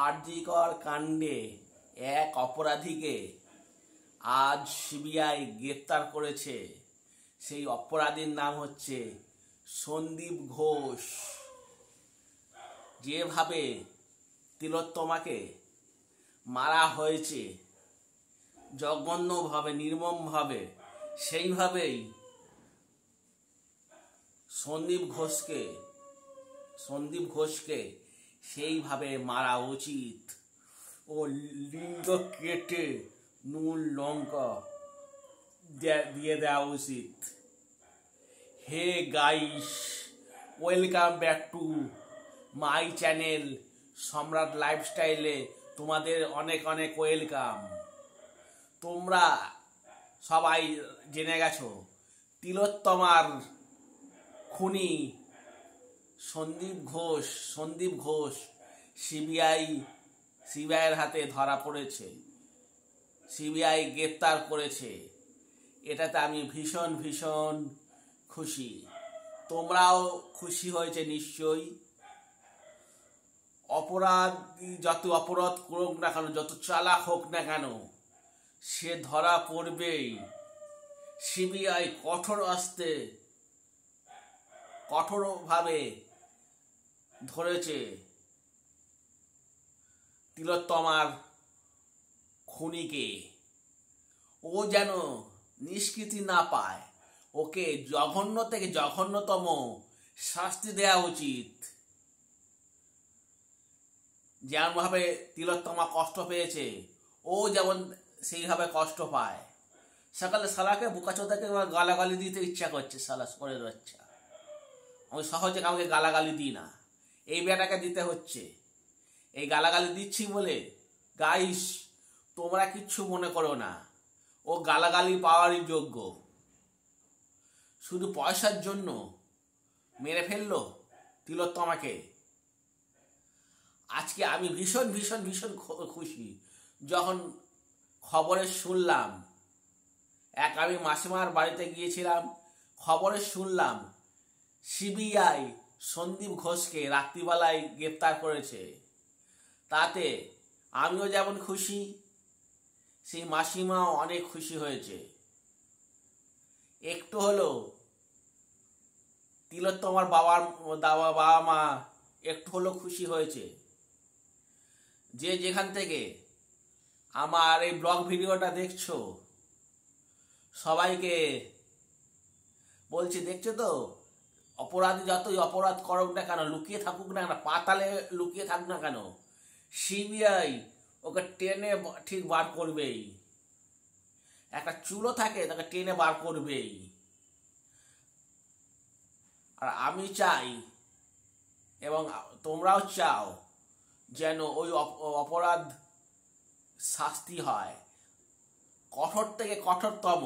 আরজিকর কাণ্ডে এক অপরাধীকে আজ সিবিআই গ্রেপ্তার করেছে। সেই অপরাধীর নাম হচ্ছে সন্দীপ ঘোষ। যেভাবে তিলোত্তমাকে মারা হয়েছে জঘন্যভাবে, নির্মমভাবে, সেইভাবেই সন্দীপ ঘোষকে সেইভাবে মারা উচিত। ও লিঙ্গ কেটে নুন লঙ্কা দিয়ে দেওয়া উচিত। Hey guys, welcome back to my channel Samrat লাইফস্টাইলে তোমাদের অনেক অনেক ওয়েলকাম। তোমরা সবাই জেনে গেছো তিলোত্তমার খুনি সন্দীপ ঘোষ সিবিআইয়ের হাতে ধরা পড়েছে, সিবিআই গ্রেপ্তার করেছে। এটাতে আমি ভীষণ ভীষণ খুশি। তোমরাও খুশি হয়েছে নিশ্চয়ই। অপরাধী যত অপরাধ করুক না কেন, যত চালাক হোক না কেন, সে ধরা পড়বেই। সিবিআই কঠোরভাবে ধরেছে তিলোত্তমার খুনিকে। ও যেন নিষ্কৃতি না পায়, ওকে জঘন্য থেকে জঘন্যতম শাস্তি দেওয়া উচিত। যেমনভাবে তিলোত্তমা কষ্ট পেয়েছে, ও যেমন সেইভাবে কষ্ট পায়। সকালে শালাকে বোকাচোদাকে গালাগালি দিতে ইচ্ছা করছে, শালা করে যাচ্ছে। আমি সহজে কাউকে গালাগালি দিই না, এই বেটাকে দিতে হচ্ছে। এই গালাগালি দিচ্ছি বলে গাইস তোমরা কিচ্ছু মনে করো না, ও গালাগালি পাওয়ারই যোগ্য। শুধু পয়সার জন্য মেরে ফেললো তিলোত্তমাকে। আজকে আমি ভীষণ ভীষণ ভীষণ খুশি যখন খবরে শুনলাম। আমি মাসিমার বাড়িতে গিয়েছিলাম, খবরে শুনলাম সিবিআই সন্দীপ ঘোষকে রাত্রিবেলায় গ্রেপ্তার করেছে। তাতে আমিও যেমন খুশি, সেই মাসিমাও অনেক খুশি হয়েছে। একটু হলো তিলোত্তমার বাবা মা একটু হলো খুশি হয়েছে। যে যেখান থেকে আমার এই ব্লগ ভিডিওটা দেখছো সবাইকে বলছি, দেখছো তো, অপরাধী যতই অপরাধ করুক না কেন, লুকিয়ে থাকুক না কেন, পাতালে লুকিয়ে থাকুক না কেন, সিবিআই ওকে টেনে ঠিক বার করবেই। একটা চুলো থাকে, তাকে টেনে বার করবেই। আর আমি চাই এবং তোমরাও চাও যেন ওই অপরাধ শাস্তি হয় কঠোর থেকে কঠোরতম,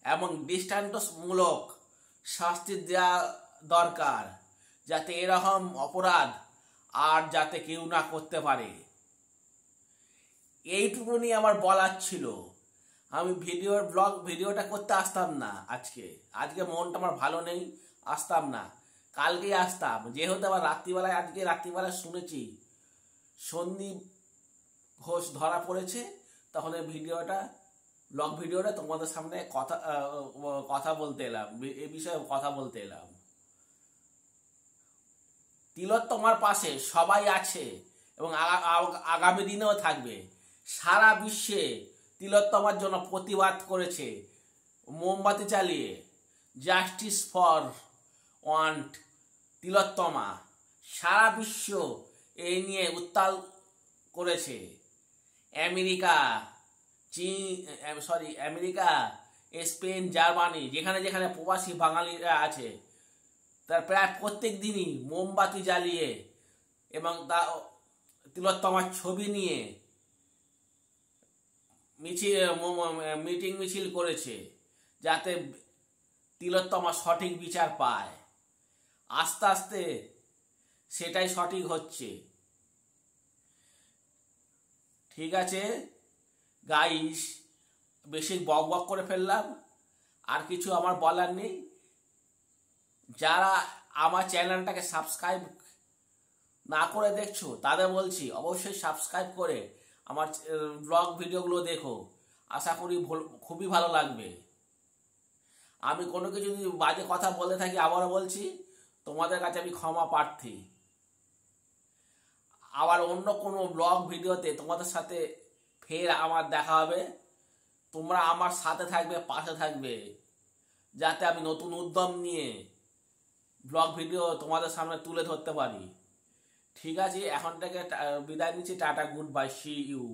এবং দৃষ্টান্তমূলক শাস্তি দেওয়া দরকার, যাতে এরকম অপরাধ আর যাতে কেউ না করতে পারে। এইটুকুনি আমার বলার ছিল। আমি ব্লগ ভিডিওটা করতে আসতাম না আজকে মনটা আমার ভালো নেই, আসতাম না। কালকেই আসতাম, যেহেতু আবার রাত্রিবেলায় শুনেছি সন্দীপ ঘোষ ধরা পড়েছে, তখন এই ব্লগ ভিডিওটা তোমাদের সামনে কথা বলতে এলাম, এই বিষয়ে কথা বলতে এলাম। তিলোত্তমার পাশে সবাই আছে এবং আগামী দিনেও থাকবে। সারা বিশ্বে তিলোত্তমার জন্য প্রতিবাদ করেছে মোমবাতি চালিয়ে, জাস্টিস ফর ওয়ান্ট তিলোত্তমা। সারা বিশ্ব এই নিয়ে উত্তাল করেছে। আমেরিকা, স্পেন, জার্মানি, যেখানে যেখানে প্রবাসী বাঙালিরা আছে, তার প্রায় প্রত্যেক দিনই মোমবাতি জ্বালিয়ে এবং তিলোত্তমার ছবি নিয়ে মিছিল করেছে, যাতে তিলোত্তমা সঠিক বিচার পায়। আস্তে আস্তে সেটাই সঠিক হচ্ছে। ঠিক আছে গাইস, বেশি বক করে ফেললাম, আর কিছু আমার বলার নেই। যারা আমার চ্যানেলটাকে সাবস্ক্রাইব না করে দেখছো তাদের বলছি অবশ্যই সাবস্ক্রাইব করে আমার ব্লগ ভিডিওগুলো দেখো, আশা করি খুবই ভালো লাগবে। আমি কোনো কিছু যদি বাজে কথা বলে থাকি আবারও বলছি, তোমাদের কাছে আমি ক্ষমা প্রার্থী। আবার অন্য কোনো ব্লগ ভিডিওতে তোমাদের সাথে ফের আমার দেখা হবে। তোমরা আমার সাথে থাকবে, পাশে থাকবে, যাতে আমি নতুন উদ্যম নিয়ে ব্লগ ভিডিও তোমাদের সামনে তুলে ধরতে পারি। ঠিক আছে, এখন থেকে বিদায় নিচ্ছি। Tata, good bye, see you.